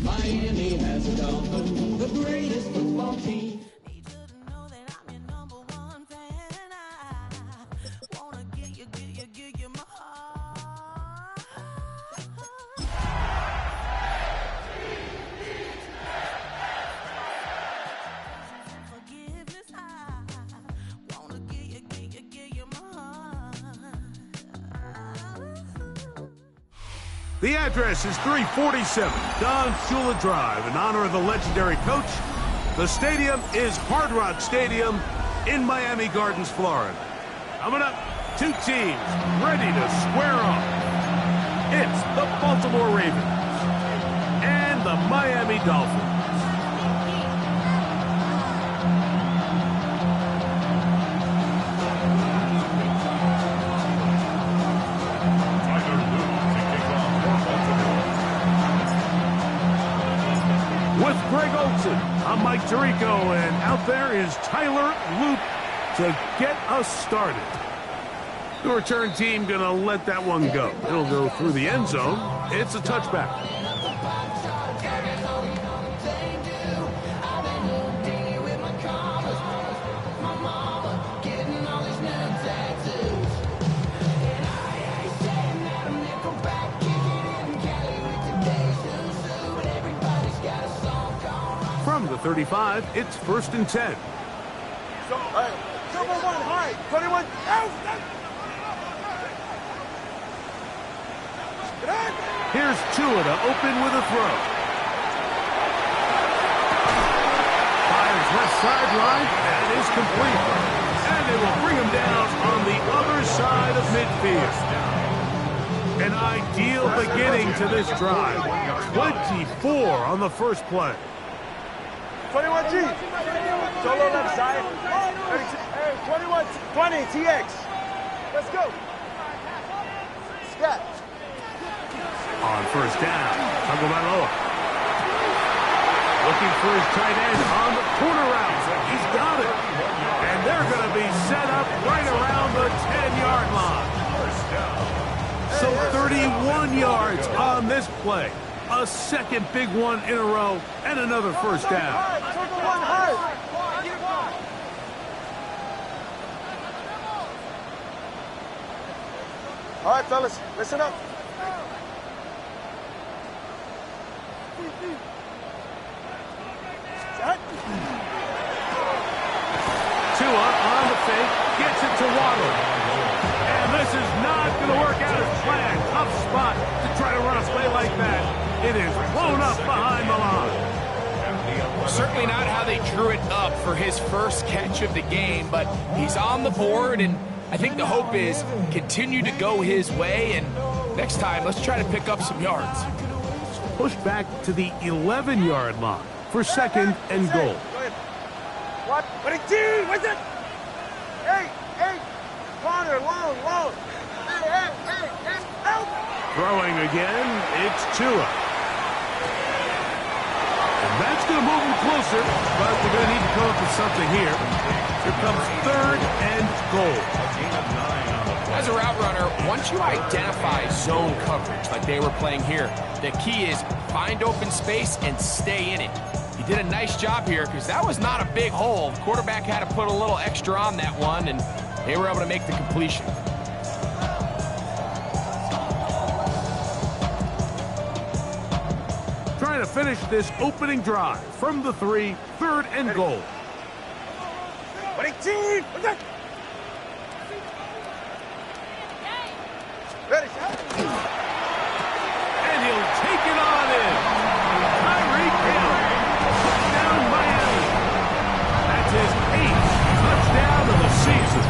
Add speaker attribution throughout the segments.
Speaker 1: Miami has a Dolphin, the greatest football team.
Speaker 2: The address is 347 Don Shula Drive in honor of the legendary coach. The stadium is Hard Rock Stadium in Miami Gardens, Florida. Coming up, two teams ready to square off. It's the Baltimore Ravens and the Miami Dolphins. With Greg Olson, I'm Mike Tirico, and out there is Tyler Loop to get us started. The return team gonna let that one go. It'll go through the end zone. It's a touchback. From the 35, it's 1st and 10.
Speaker 3: Number 1 high, 21 out.
Speaker 2: Here's Tua to open with a throw. Fires left sideline, and is complete. And it will bring him down on the other side of midfield. An ideal beginning to this drive. 24 on the first play.
Speaker 3: 21 G. Solo left side. 21 20 TX. Let's go. Scat.
Speaker 2: On first down, Tagovailoa. Looking for his tight end on the corner route. He's got it. And they're going to be set up right around the 10-yard line. So 31 yards on this play. A second big one in a row, and another first down.
Speaker 3: All right, fellas, listen up.
Speaker 2: Tua on the fake, gets it to Waddle. And this is not going to work out as planned. Tough spot to try to run a play like that. It is blown up behind the line.
Speaker 4: Certainly not how they drew it up for his first catch of the game, but he's on the board, and I think the hope is continue to go his way, and next time, let's try to pick up some yards.
Speaker 2: Push back to the 11-yard line for 2nd and goal.
Speaker 3: What? What a team! What's it? Hey! Corner, long. Hey! Help!
Speaker 2: Throwing again, it's Tua. And that's going to move him closer, but they're going to need to come up with something here. Here comes 3rd and goal.
Speaker 4: As a route runner, once you identify zone coverage like they were playing here, the key is find open space and stay in it. He did a nice job here because that was not a big hole. The quarterback had to put a little extra on that one, and they were able to make the completion.
Speaker 2: Trying to finish this opening drive from the 3, 3rd and goal.
Speaker 3: What a team! What's that? Ready,
Speaker 2: And he'll take it on in. Tyreek Hill. Down Miami. That's his 8th touchdown of the season.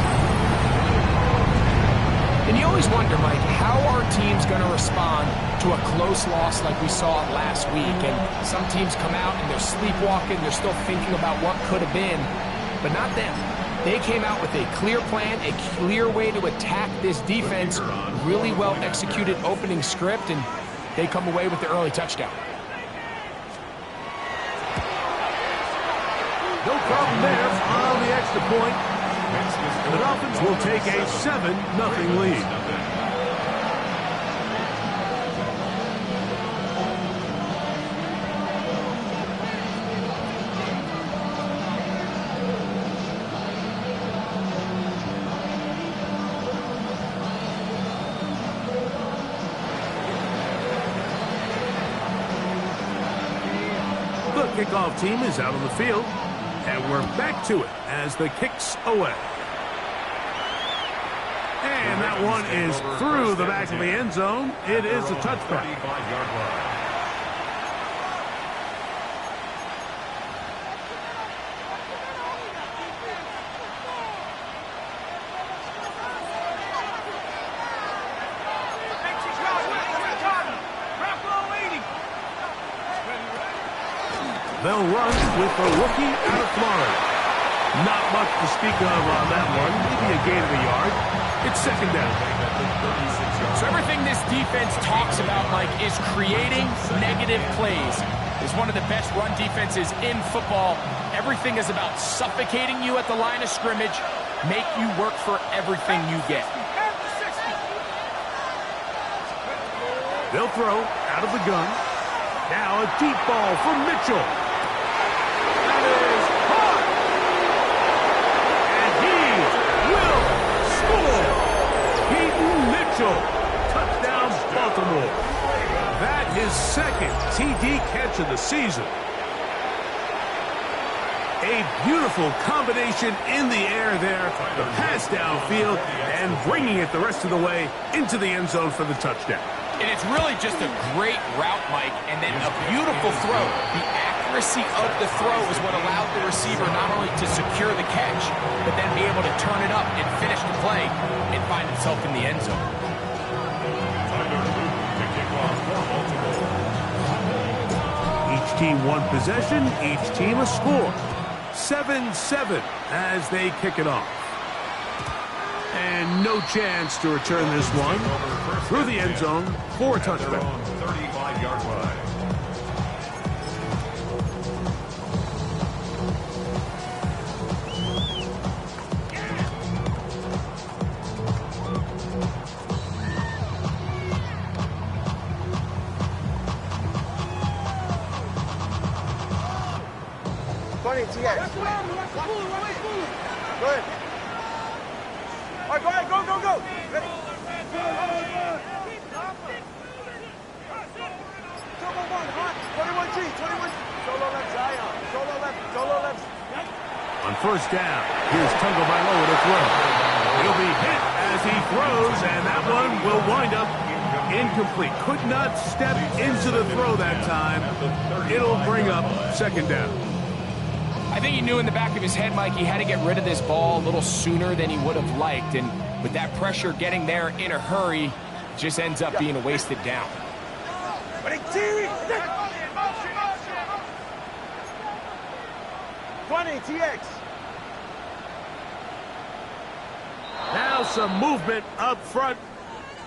Speaker 4: And you always wonder, Mike, how are teams going to respond to a close loss like we saw last week? And some teams come out and they're sleepwalking, they're still thinking about what could have been, but not them. They came out with a clear plan, a clear way to attack this defense, really well executed opening script, and they come away with the early touchdown.
Speaker 2: No problem there on the extra point. And the Dolphins will take a 7-0 lead. kickoff team is out on the field. And we're back to it as the kick's away. And that one is through the back of the end zone. It is a touchback. They'll run with the rookie out of Florida. Not much to speak of on that one. Maybe a gain of a yard. It's second down.
Speaker 4: So everything this defense talks about, Mike, is creating negative plays. It's one of the best run defenses in football. Everything is about suffocating you at the line of scrimmage, make you work for everything you get.
Speaker 2: They'll throw out of the gun. Now a deep ball from Mitchell. That is caught. And he will score. Peyton Mitchell. Touchdown, Baltimore. That his second TD catch of the season. A beautiful combination in the air there. The pass downfield and bringing it the rest of the way into the end zone for the touchdown.
Speaker 4: And it's really just a great route, Mike, and then a beautiful throw. The accuracy of the throw is what allowed the receiver not only to secure the catch, but then be able to turn it up and finish the play and find himself in the end zone.
Speaker 2: Each team one possession, each team a score. 7-7 as they kick it off. And no chance to return this one through the end zone for a touchback.
Speaker 5: 35-yard line.
Speaker 3: Go ahead. All right, go ahead, go. Ready? Turbo 1, hot. 21G. Solo left, Zion. Solo left.
Speaker 2: On first down, here's Tagovailoa to throw. He'll be hit as he throws, and that one will wind up incomplete. Could not step into the throw that time. It'll bring up second down.
Speaker 4: I think he knew in the back of his head, Mike, he had to get rid of this ball a little sooner than he would have liked. And with that pressure getting there in a hurry, it just ends up being a wasted down.
Speaker 3: 20, TX.
Speaker 2: Now some movement up front.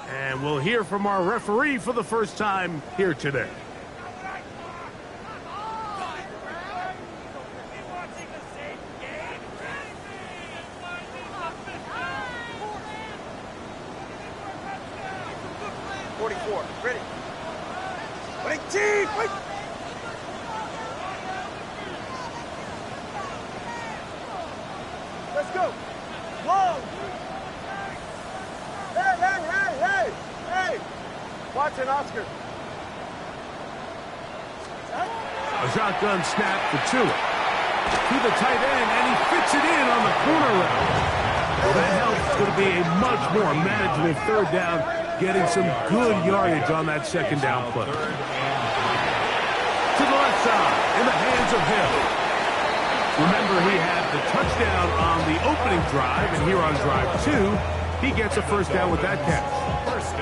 Speaker 2: And we'll hear from our referee for the first time here today.
Speaker 3: Ready? Wait, Chief! Wait! Let's go! Long! Hey! Watson, Oscar.
Speaker 2: A shotgun snap for Tua. To the tight end, and he fits it in on the corner route. Well, that helps. It's going to be a much more manageable third down, getting some good yardage on that second down play. To the left side, in the hands of Hill. Remember, he had the touchdown on the opening drive, and here on drive 2, he gets a first down with that catch.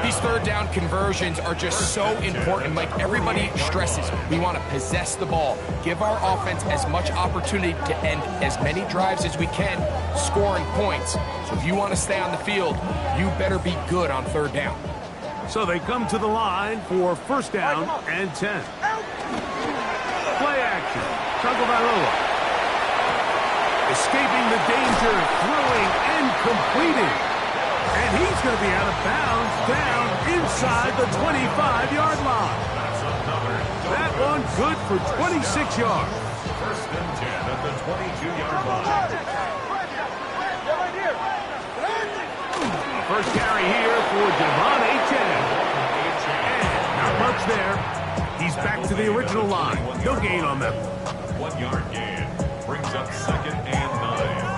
Speaker 4: These third down conversions are just so important. Like everybody stresses, we want to possess the ball, give our offense as much opportunity to end as many drives as we can, scoring points. So if you want to stay on the field, you better be good on third down.
Speaker 2: So they come to the line for first down and 10. Play action. Tagovailoa. Escaping the danger, throwing and completing. And he's going to be out of bounds down inside the 25-yard line. That one good for 26 yards.
Speaker 5: First and 10 at the 22-yard line.
Speaker 2: First carry here for Devon Achane. And not much there. He's back to the original line. No gain on them.
Speaker 5: 5-yard gain. Brings up 2nd and 9.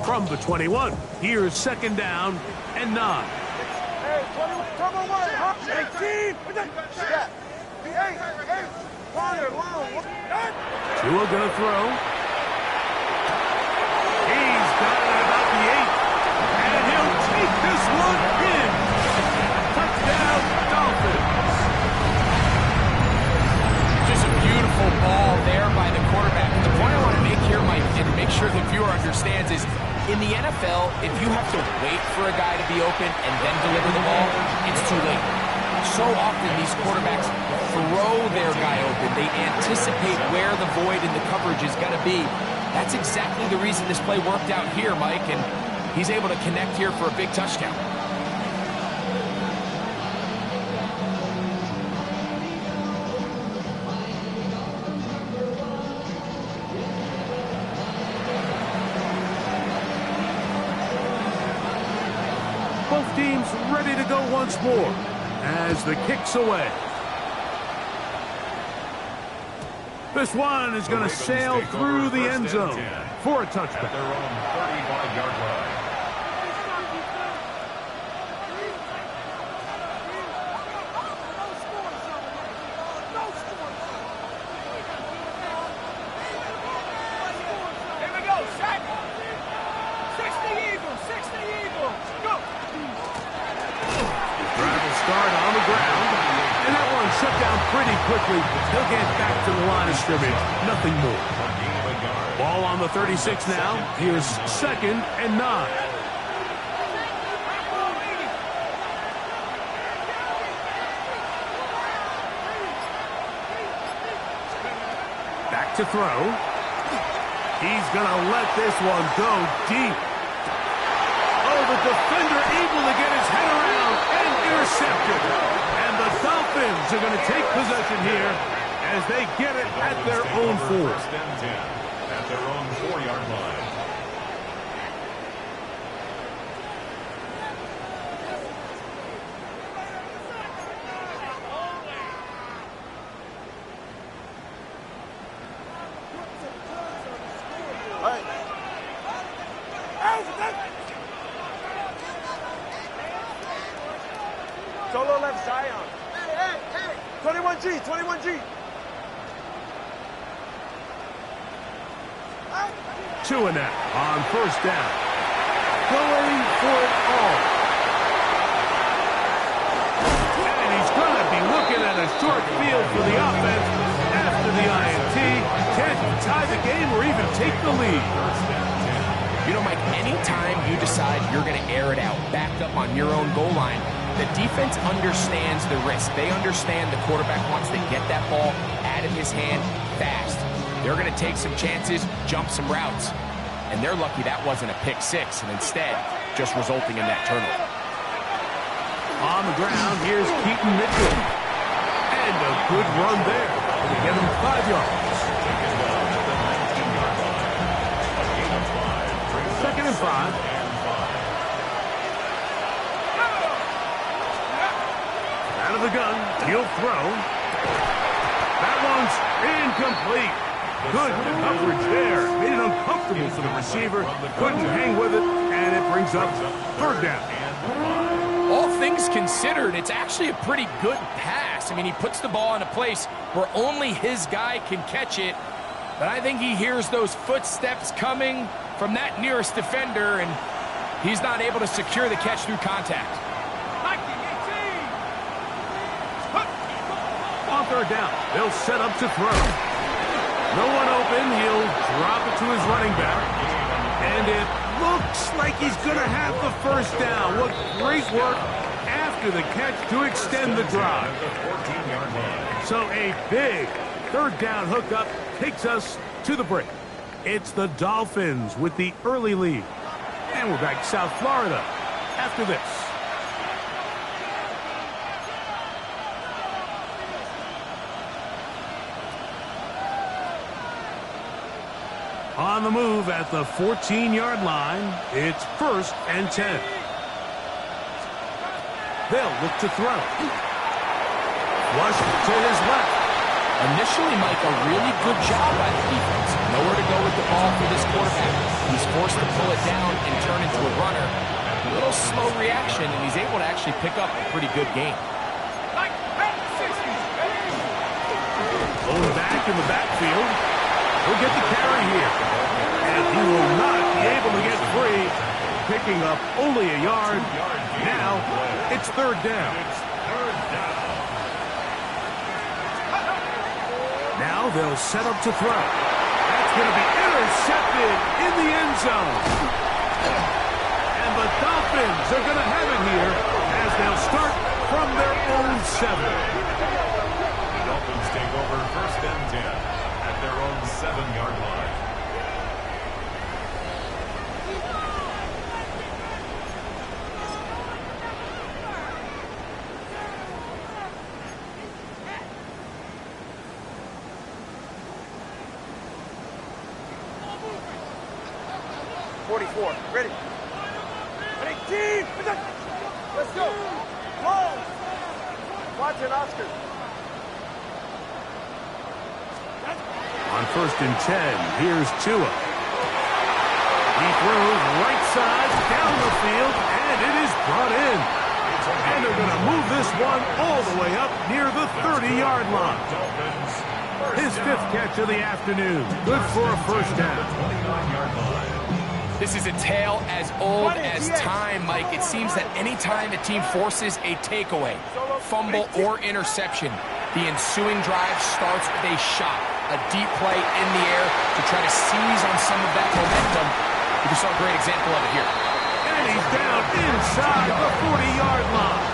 Speaker 2: From the 21, here's 2nd down and 9.
Speaker 3: Hey, 21, cover 1, 18, step. Hey, corner, long.
Speaker 2: Tua gonna throw. He's got it at about the 8. And he'll take this one in. Touchdown, Dolphins.
Speaker 4: Just a beautiful ball there by the quarterback. The point I want to make here, Mike, and make sure the viewer understands is, in the NFL, if you have to wait for a guy to be open and then deliver the ball, it's too late. So often these quarterbacks throw their guy open. They anticipate where the void in the coverage is going to be. That's exactly the reason this play worked out here, Mike, and he's able to connect here for a big touchdown.
Speaker 2: Both teams ready to go once more as the kick's away. This one is going to sail through the end zone for a touchback.
Speaker 5: At their own 35-yard line.
Speaker 3: Here we go, set. 60 Eagles, 60 Eagles. Go.
Speaker 2: Drive will start on the ground, and that one shut down pretty quickly. He'll get back to the line of scrimmage, nothing more. Ball on the 36 now. Here's 2nd and 9. Back to throw. He's going to let this one go deep. Oh, the defender able to get his head around and intercepted. And the Dolphins are going to take possession here as they get it at their own 4.
Speaker 5: 1st and 10. At their own 4-yard line.
Speaker 3: Solo left, Zion. 21G, 21G.
Speaker 2: Tua now on 1st down. Going for it all. And he's going to be looking at a short field for the offense after the INT. Can't tie the game or even take the lead.
Speaker 4: You know, Mike, anytime you decide you're going to air it out, backed up on your own goal line, the defense understands the risk. They understand the quarterback wants to get that ball out of his hand fast. They're going to take some chances, jump some routes. And they're lucky that wasn't a pick 6, and instead just resulting in that turnover.
Speaker 2: On the ground, here's Keaton Mitchell. And a good run there to get him 5 yards. 2nd and 5. Out of the gun, he'll throw. That one's incomplete. Good coverage there. Made it uncomfortable for the receiver. Couldn't hang with it, and it brings up 3rd down.
Speaker 4: All things considered, it's actually a pretty good pass. I mean, he puts the ball in a place where only his guy can catch it. But I think he hears those footsteps coming from that nearest defender, and he's not able to secure the catch through contact.
Speaker 2: On 3rd down, they'll set up to throw. No one open. He'll drop it to his running back. And it looks like he's going to have the 1st down. What great work after the catch to extend the drive. So a big 3rd down hookup takes us to the break. It's the Dolphins with the early lead. And we're back to South Florida after this. On the move at the 14-yard line, it's 1st and 10. They'll look to throw. Flush to his left.
Speaker 4: Initially, Mike, a really good job by the defense. Nowhere to go with the ball for this quarterback. He's forced to pull it down and turn into a runner. A little slow reaction, and he's able to actually pick up a pretty good game.
Speaker 2: Going back in the backfield. He'll get the carry here. And he will not be able to get free. Picking up only a yard. Now, it's 3rd down. Now they'll set up to throw. That's going to be intercepted in the end zone. And the Dolphins are going to have it here as they'll start from their own 7.
Speaker 5: The Dolphins take over 1st and 10 at their own 7-yard line.
Speaker 3: Ready. Ready, team! Let's go! Long! Watch it, Oscar.
Speaker 2: On 1st and 10, here's Tua. He throws right side down the field, and it is brought in. And they're going to move this one all the way up near the 30-yard line. His 5th catch of the afternoon. Good for a 1st down.
Speaker 5: 29-yard line.
Speaker 4: This is a tale as old as time, Mike. It seems that any time a team forces a takeaway, fumble, or interception, the ensuing drive starts with a shot, a deep play in the air to try to seize on some of that momentum. We just saw a great example of it here.
Speaker 2: And he's down inside the 40-yard line.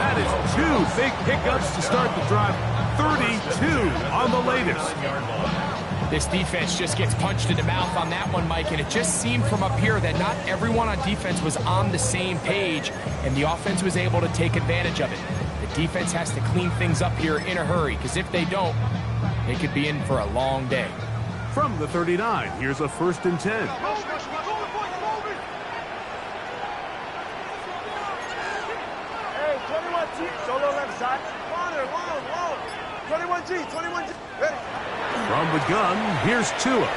Speaker 2: That is 2 big pickups to start the drive. 32 on the latest.
Speaker 4: This defense just gets punched in the mouth on that one, Mike, and it just seemed from up here that not everyone on defense was on the same page, and the offense was able to take advantage of it. The defense has to clean things up here in a hurry, because if they don't, they could be in for a long day.
Speaker 2: From the 39, here's a 1st and 10.
Speaker 3: Hey, 21G, solo left side. Long. 21G. Ready.
Speaker 2: From the gun, here's Tua.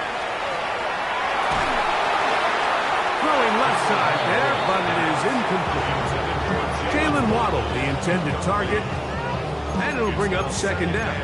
Speaker 2: Throwing left side there, but it is incomplete. Jalen Waddle, the intended target, and it'll bring up 2nd down.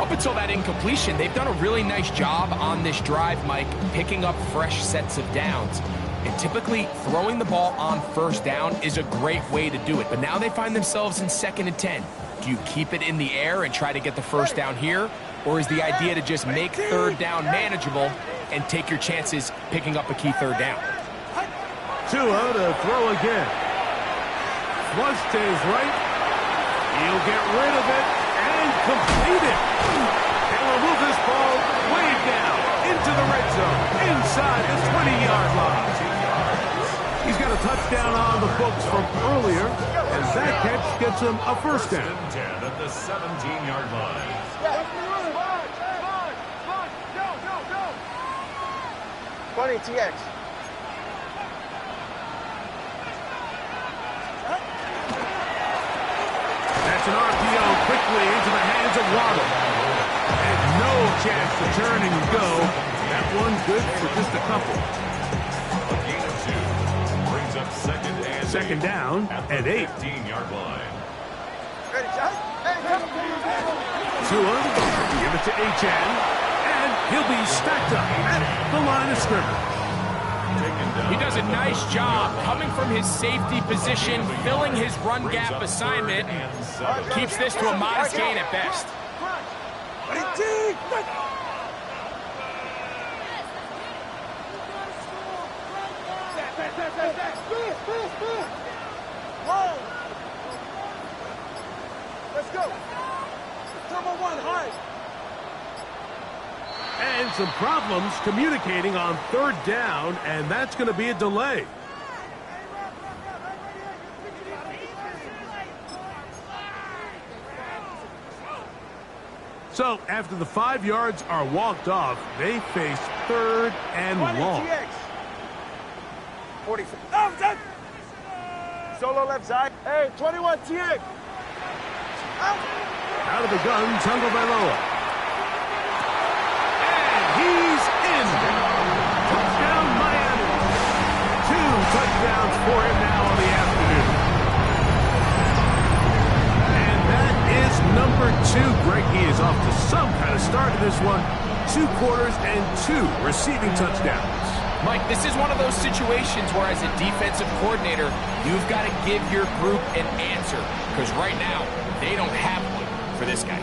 Speaker 4: Up until that incompletion, they've done a really nice job on this drive, Mike, picking up fresh sets of downs. And typically, throwing the ball on 1st down is a great way to do it. But now they find themselves in 2nd and 10. Do you keep it in the air and try to get the 1st down here? Or is the idea to just make 3rd down manageable and take your chances picking up a key 3rd down?
Speaker 2: Tua to throw again. Flush to his right. He'll get rid of it and complete it. And will move this ball way down into the red zone, inside the 20-yard line. He's got a touchdown on the books from earlier, as that catch gets him a 1st down.
Speaker 5: 10 at the 17-yard line.
Speaker 3: Funny TX.
Speaker 2: That's an RPO quickly into the hands of Waddle. And no chance to turn and go. That one good for just a couple.
Speaker 5: A gain of 2 brings up 2nd
Speaker 2: down and 8.
Speaker 5: 15-yard line.
Speaker 3: Ready, John? Hey,
Speaker 2: Tua, give it to HN, and he'll be stacked up at the line of scrimmage.
Speaker 4: He does a nice job coming from his safety position, filling his run gap assignment. Keeps this to a modest gain at best.
Speaker 3: Ready, team! Long! Let's go! Number 1, high!
Speaker 2: And some problems communicating on 3rd down, and that's going to be a delay. So after the 5 yards are walked off, they face 3rd and
Speaker 3: 20
Speaker 2: long.
Speaker 3: TX. 40. Oh, that. Solo left side. Hey, 21 TX.
Speaker 2: Out of the gun, Tagovailoa. And he's in. Touchdown, Miami. 2 touchdowns for him now on the afternoon. And that is number 2. Greg, he is off to some kind of start in this one. 2 quarters and 2 receiving touchdowns.
Speaker 4: Mike, this is one of those situations where as a defensive coordinator, you've got to give your group an answer. Because right now, they don't have one for this guy.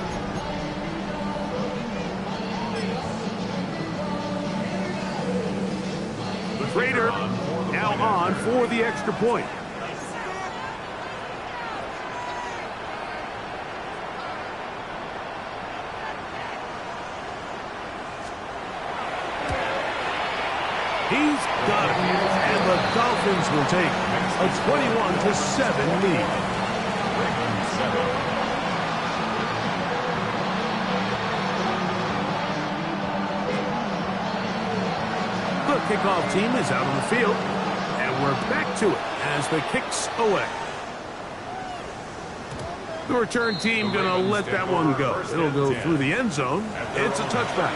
Speaker 2: Prater now on for the extra point. He's got it, and the Dolphins will take a 21-7 lead. The kickoff team is out on the field, and we're back to it as the kick's away. The return team going to let that one go. It'll go through the end zone. It's a touchback.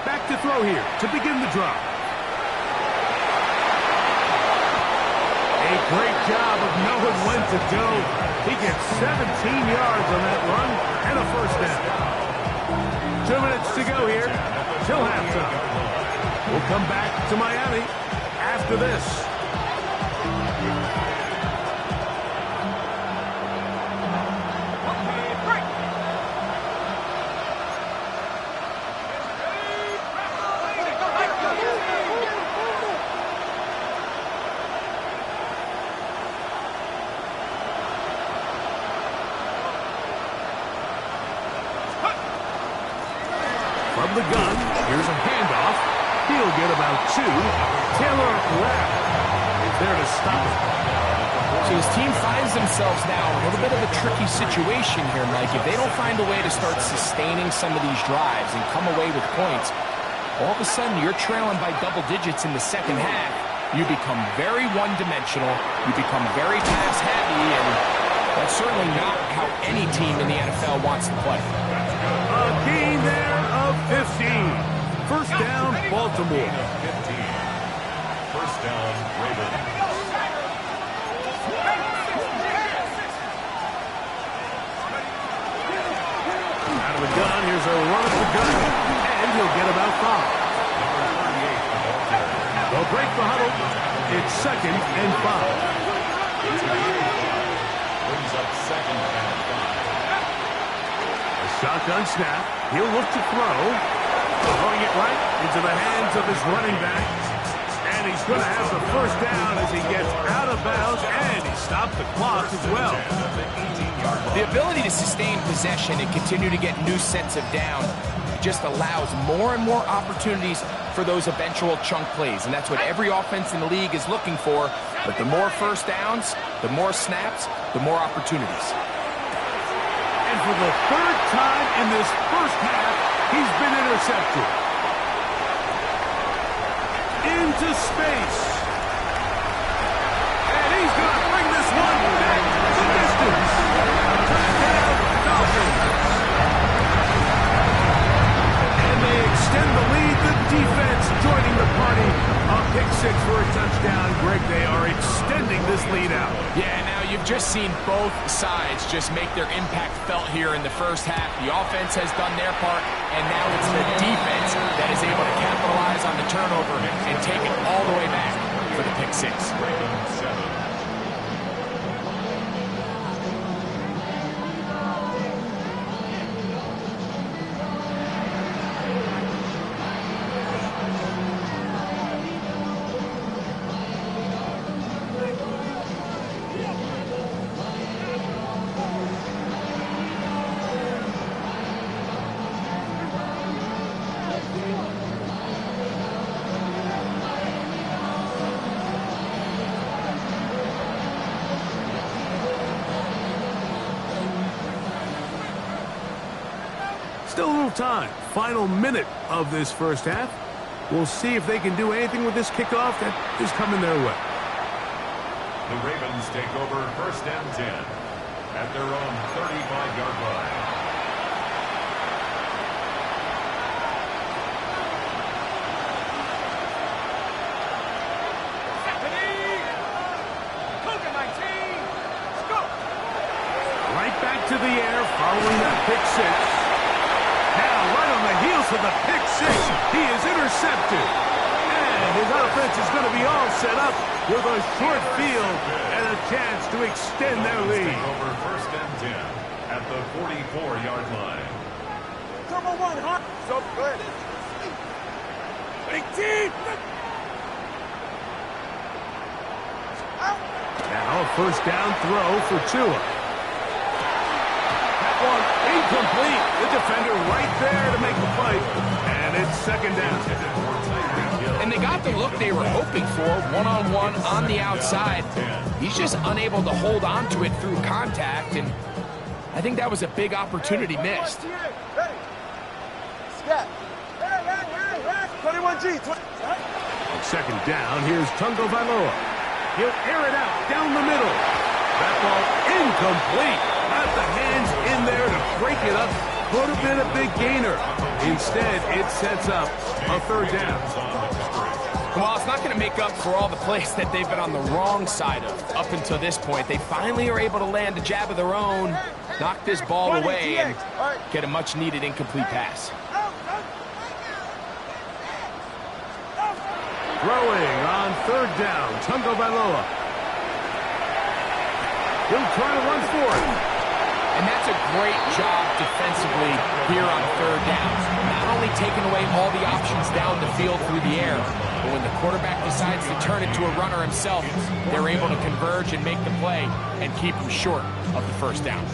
Speaker 2: Back to throw here to begin the drive. A great job of knowing when to go. He gets 17 yards on that run and a first down. 2 minutes to go here till halftime. We'll come back to Miami after this. From the gun, here's a handoff. He'll get about 2. Taylor Rapp is there to stop it.
Speaker 4: So his team finds themselves now in a little bit of a tricky situation here, Mike. If they don't find a way to start sustaining some of these drives and come away with points, all of a sudden you're trailing by double digits in the second half. You become very one-dimensional. You become very pass-heavy, and that's certainly not how any team in the NFL wants to play.
Speaker 2: A gain there of 15. First down, Baltimore.
Speaker 5: 15. First down, Ravens.
Speaker 2: Out of the gun, here's a run at the gun, and he'll get about 5. They'll break the huddle. It's 2nd and 5.
Speaker 5: Brings up 2nd and 5.
Speaker 2: A shotgun snap. He'll look to throw. Throwing it right into the hands of his running back. And he's going to have the first down as he gets out of bounds, and he stopped the clock as well.
Speaker 4: The ability to sustain possession and continue to get new sets of down just allows more and more opportunities for those eventual chunk plays, and that's what every offense in the league is looking for. But the more first downs, the more snaps, the more opportunities.
Speaker 2: And for the 3rd time in this first half, he's been intercepted. Into space. And he's going to bring this one back the distance. Touchdown, Dolphins. And they extend the lead. The defense joining the party. A pick 6 for a touchdown. Greg, they are extending this lead out.
Speaker 4: Yeah, now you've just seen both sides just make their impact felt here in the first half. The offense has done their part, and now it's the defense that is able to capitalize on the turnover and take it all the way back for the pick 6.
Speaker 5: Ravens 7.
Speaker 2: Still a little time. Final minute of this first half. We'll see if they can do anything with this kickoff that is coming their way.
Speaker 5: The Ravens take over 1st and 10 at their own 35-yard line.
Speaker 2: Right back to the air following that pick six. Now right on the heels of the pick six, he is intercepted. And his offense is going to be all set up with a short field and a chance to extend their lead.
Speaker 5: Take over 1st and 10 at the 44-yard line.
Speaker 3: Number one, huh? So good. 18.
Speaker 2: Now a first down throw for Tua. That one incomplete. The defender right there to make the play. And it's 2nd down.
Speaker 4: And they got the look they were hoping for, one-on-one on the outside. He's just unable to hold on to it through contact, and I think that was a big opportunity missed.
Speaker 3: Ready. Scat. 21G.
Speaker 2: On 2nd down, here's Tungo Vailoa. He'll air it out down the middle. That ball incomplete. Got the hands in there to break it up. Could have been a big gainer. Instead, it sets up a 3rd down.
Speaker 4: Well, it's not going to make up for all the plays that they've been on the wrong side of up until this point. They finally are able to land a jab of their own, knock this ball away, and get a much-needed incomplete pass.
Speaker 2: Throwing on 3rd down, Tungo Vailoa. He'll try to run for it.
Speaker 4: And that's a great job defensively here on 3rd down. Not only taking away all the options down the field through the air, but when the quarterback decides to turn it to a runner himself, they're able to converge and make the play and keep him short of the 1st down.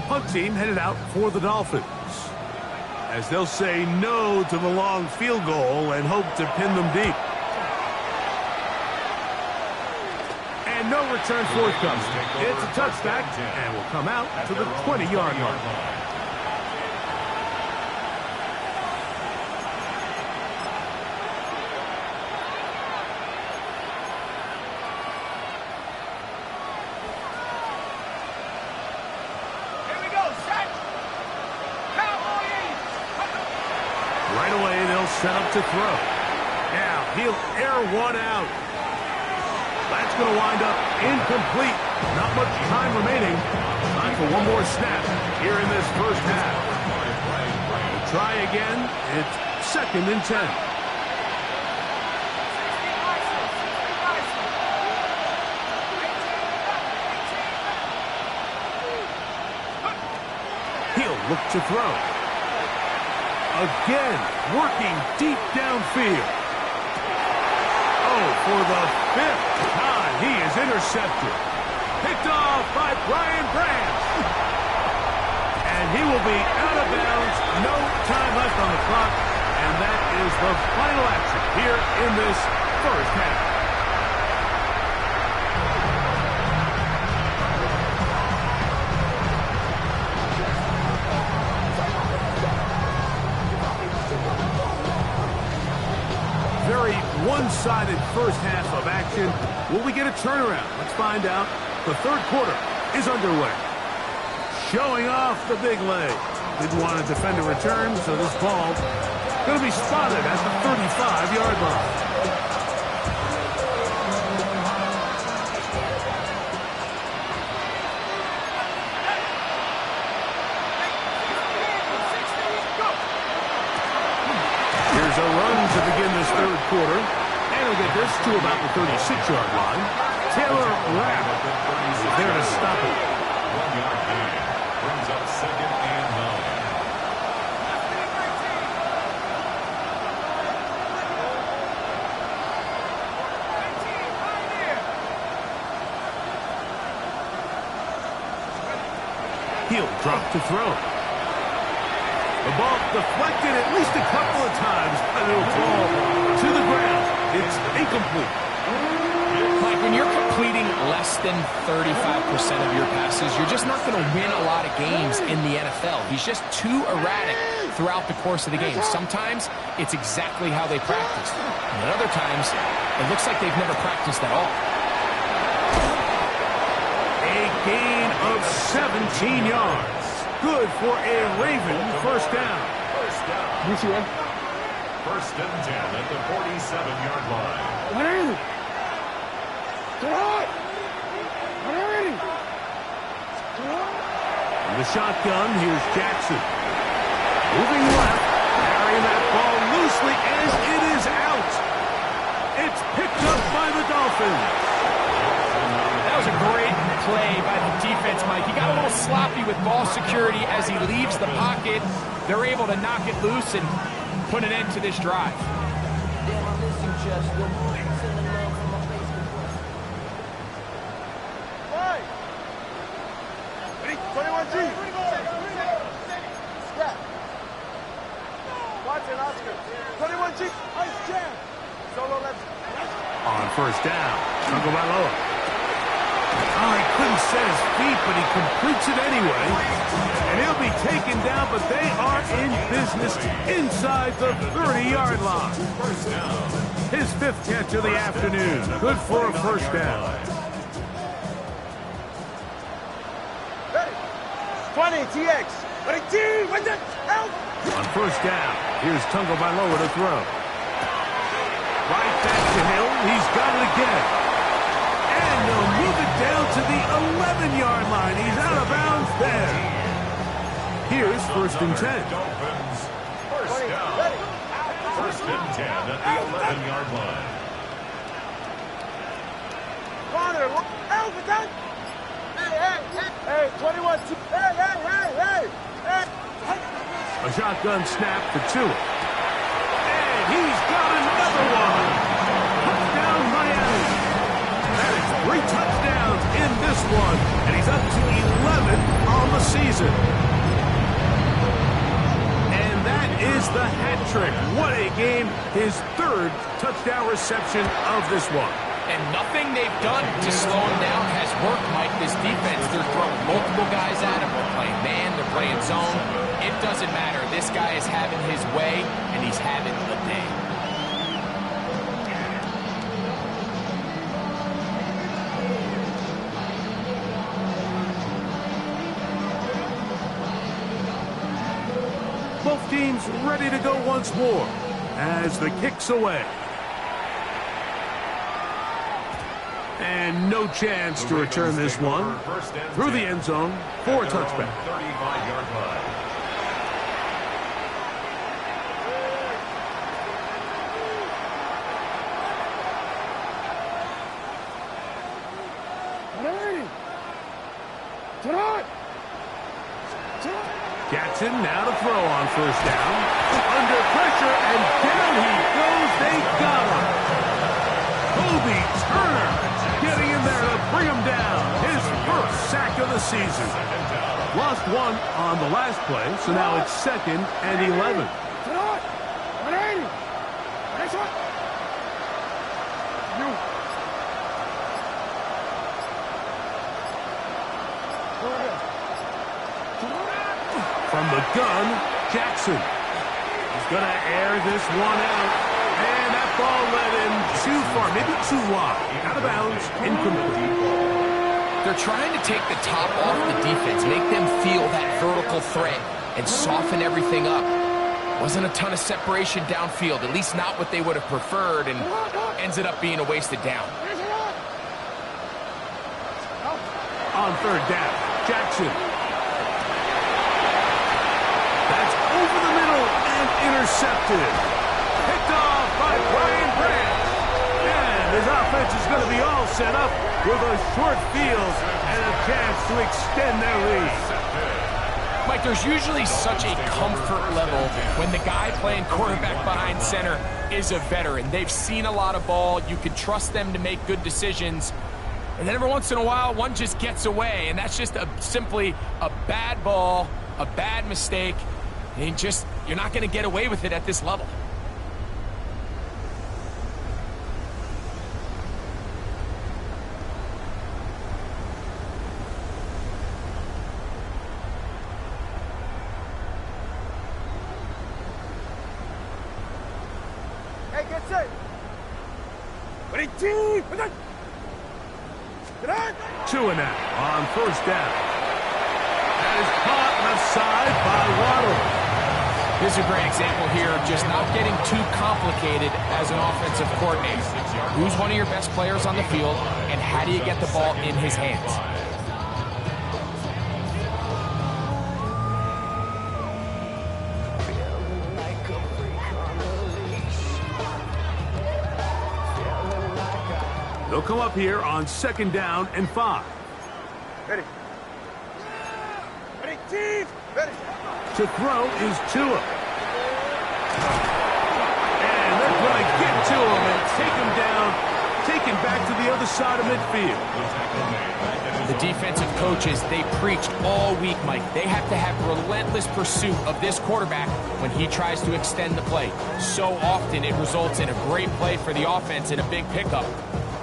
Speaker 2: Punt team headed out for the Dolphins, as they'll say no to the long field goal and hope to pin them deep. And no return forthcoming. It's a touchback and will come out to the 20-yard line. Set up to throw. Now he'll air one out. That's going to wind up incomplete. Not much time remaining. Time for one more snap here in this first half. We'll try again. It's 2nd and 10. He'll look to throw. Again, working deep downfield. Oh, for the 5th time, he is intercepted. Picked off by Brian Branch. And he will be out of bounds. No time left on the clock. And that is the final action here in this first half. Very one-sided first half of action. Will we get a turnaround? Let's find out. The 3rd quarter is underway. Showing off the big leg. Didn't want to defend a return, so this ball going to be spotted at the 35-yard line. Here's a run to begin this 3rd quarter. And he'll get this to about the 36-yard line. Taylor Rapp is there to stop it.
Speaker 5: 1-yard gain. Brings up 2nd and 9.
Speaker 2: He'll drop to throw. The ball deflected at least a couple of times, but it'll fall to the ground. It's incomplete.
Speaker 4: Mike, when you're completing less than 35% of your passes, you're just not going to win a lot of games in the NFL. He's just too erratic throughout the course of the game. Sometimes it's exactly how they practice. And other times, it looks like they've never practiced at all.
Speaker 2: A gain of 17 yards. Good for a Raven first down.
Speaker 5: First and 10 at the 47-yard line.
Speaker 2: In the shotgun, here's Jackson. Moving left, carrying that ball loosely, and it is out. It's picked up by the Dolphins.
Speaker 4: That was a great play by the defense, Mike. He got a little sloppy with ball security as he leaves the pocket. They're able to knock it loose and put an end to this drive.
Speaker 3: Right. 21G. Scrap. Watson, Oscar. 21G. Ice jam. Solo left.
Speaker 2: On first down, Tagovailoa. Oh, he couldn't set his feet, but he completes it anyway. And he'll be taken down, but they are in business inside the 30-yard line. His fifth catch of the afternoon. Good for a first down.
Speaker 3: 20, TX. 20, what's that? Help!
Speaker 2: On first down, here's Tagovailoa to throw. Right back to Hill. He's got it again. And they'll move it down to the 11-yard line. He's out of bounds there. Here's first and 10.
Speaker 5: Dolphins. First down. First and 10 at the 11-yard line.
Speaker 3: Connor, help! What's that? Hey, 21, hey!
Speaker 2: A shotgun snap for Tua. And he's got another one. Touchdown, Miami. That is 3 touchdowns in this one. And he's up to 11 on the season. And that is the hat trick. What a game. His 3rd touchdown reception of this one.
Speaker 4: And nothing they've done to slow him down has worked, Mike. This defense, they're throwing multiple guys at him. They're playing man, they're playing zone. It doesn't matter. This guy is having his way, and he's having the day.
Speaker 2: Both teams ready to go once more as the kick's away. And no chance to return this one through the end zone for a touchback.
Speaker 5: 35-yard line.
Speaker 2: Jackson now to throw on first down. Under pressure, and down he goes. They got him. Kobe Turner getting in there to bring him down. His first sack of the season. Lost one on the last play, so now it's 2nd and 11. From the gun, Jackson. He's going to air this one out. And that ball led him too far, maybe too wide. Out of bounds, incomplete.
Speaker 4: They're trying to take the top off the defense, make them feel that vertical threat, and soften everything up. Wasn't a ton of separation downfield, at least not what they would have preferred, and ends it up being a wasted down.
Speaker 2: On third down, Jackson. That's over the middle and intercepted. Picked off by Brian Branch. And his offense is going to be all set up with a short field and a chance to extend their lead.
Speaker 4: Mike, there's usually such a comfort level when the guy playing quarterback behind center is a veteran. They've seen a lot of ball. You can trust them to make good decisions. And then every once in a while, one just gets away, and that's just simply a bad ball, a bad mistake, and you're not going to get away with it at this level.
Speaker 3: Hey, get set. Ready, team.
Speaker 2: Tua now on first down. That is caught left side by Waddle.
Speaker 4: This is a great example here of just not getting too complicated as an offensive coordinator. Who's one of your best players on the field, and how do you get the ball in his hands?
Speaker 2: They'll come up here on second down and 5.
Speaker 3: Ready. Ready, team. Ready.
Speaker 2: To throw is Tua. And they're going to get to him and take him down, take him back to the other side of midfield.
Speaker 4: The defensive coaches, they preached all week, Mike. They have to have relentless pursuit of this quarterback when he tries to extend the play. So often it results in a great play for the offense and a big pickup.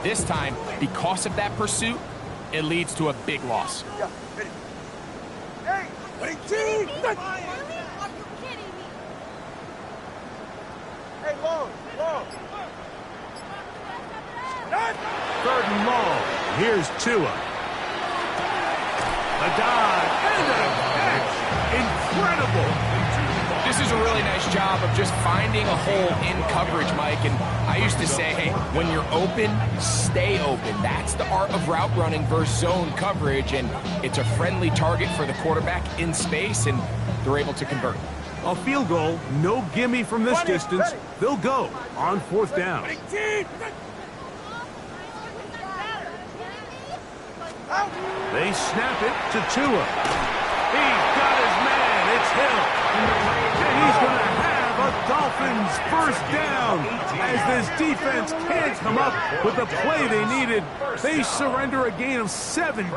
Speaker 4: This time, because of that pursuit, it leads to a big loss.
Speaker 3: Yeah, ready. Hey, ready, team.
Speaker 6: Are you kidding me?
Speaker 3: Hey, long.
Speaker 2: Third and long. Here's Tua. A dive and a catch. Incredible.
Speaker 4: This is a really nice job of just finding a hole in coverage, Mike. And I used to say, hey, when you're open, stay open. That's the art of route running versus zone coverage. And it's a friendly target for the quarterback in space, and they're able to convert.
Speaker 2: A field goal, no gimme from this distance. They'll go on fourth down.
Speaker 3: Ready, team. Out.
Speaker 2: They snap it to Tua. He's got his man. It's Hill. And he's going to have a Dolphins first down. As this defense can't come up with the play they needed, they surrender a gain of 17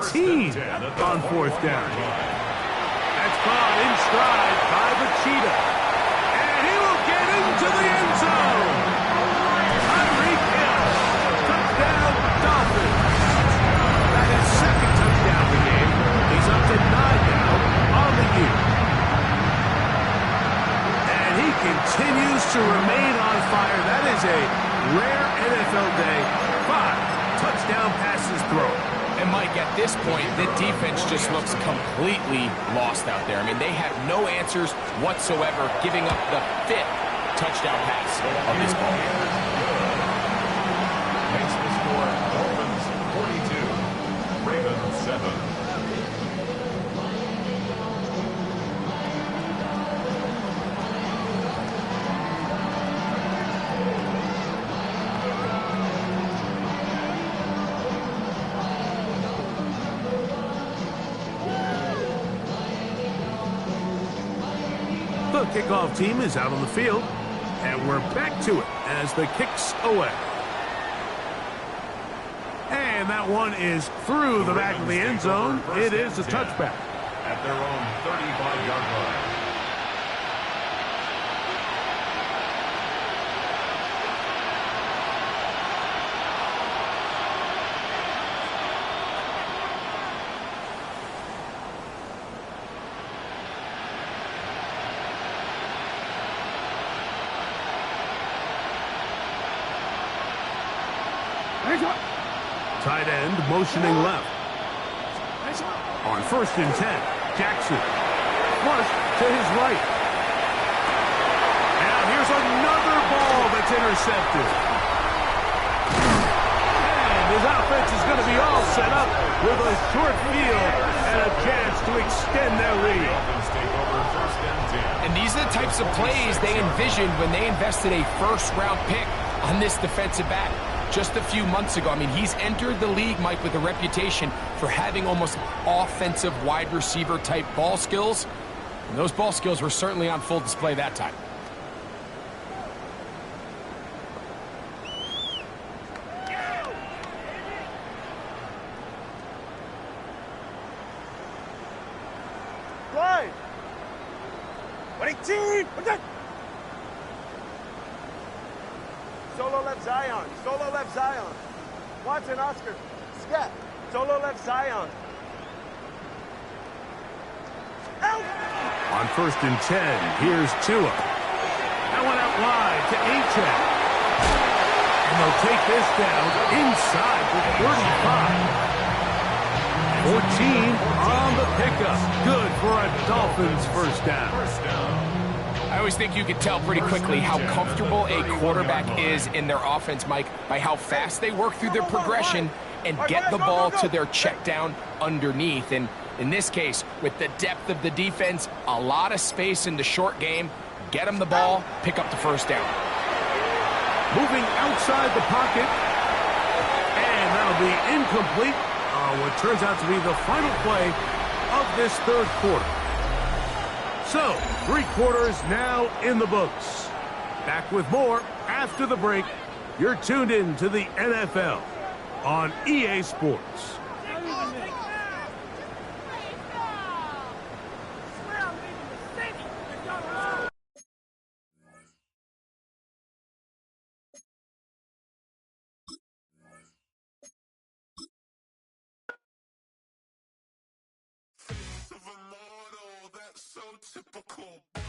Speaker 2: on fourth down. That's caught in stride by the Cheetah. And he will get into the end zone. Tyreek Hill. Touchdown, Dolphins. That is second touchdown of the game. He's up to 9 now on the year. And he continues to remain on fire. That is a rare NFL day. 5 touchdown passes thrown.
Speaker 4: And Mike, at this point, the defense just looks completely lost out there. I mean, they have no answers whatsoever, giving up the 5th touchdown pass of this ball game.
Speaker 5: Makes the score Dolphins 42, Ravens 7.
Speaker 2: The kickoff team is out on the field, and we're back to it as the kick's away. And that one is through the back of the end zone. It is a touchback.
Speaker 5: At their own 35-yard line.
Speaker 2: Tight end motioning left. On first and 10, Jackson. Flush to his right. Now here's another ball that's intercepted. And his offense is going to be all set up with a short field and a chance to extend their lead.
Speaker 5: Dolphins take over first and 10.
Speaker 4: And these are the types of plays they envisioned when they invested a first-round pick on this defensive back just a few months ago. I mean, he's entered the league, Mike, with a reputation for having almost offensive wide receiver type ball skills. And those ball skills were certainly on full display that time.
Speaker 3: side. 22. Solo left Zion. Solo left Zion. Watson, Oscar. Scat. Solo left Zion. Out.
Speaker 2: On 1st and 10, here's Tua. That one out wide to Achane. And they'll take this down inside the 35. 14 on the pickup. Good for a Dolphins first down.
Speaker 4: I always think you can tell pretty quickly how comfortable a quarterback is in their offense, Mike, by how fast they work through their progression and get the ball to their check down underneath. And in this case, with the depth of the defense, a lot of space in the short game, get them the ball, pick up the first down.
Speaker 2: Moving outside the pocket. And that'll be incomplete on what turns out to be the final play of this third quarter. So, 3 quarters now in the books. Back with more after the break. You're tuned in to the NFL on EA Sports.
Speaker 7: Typical.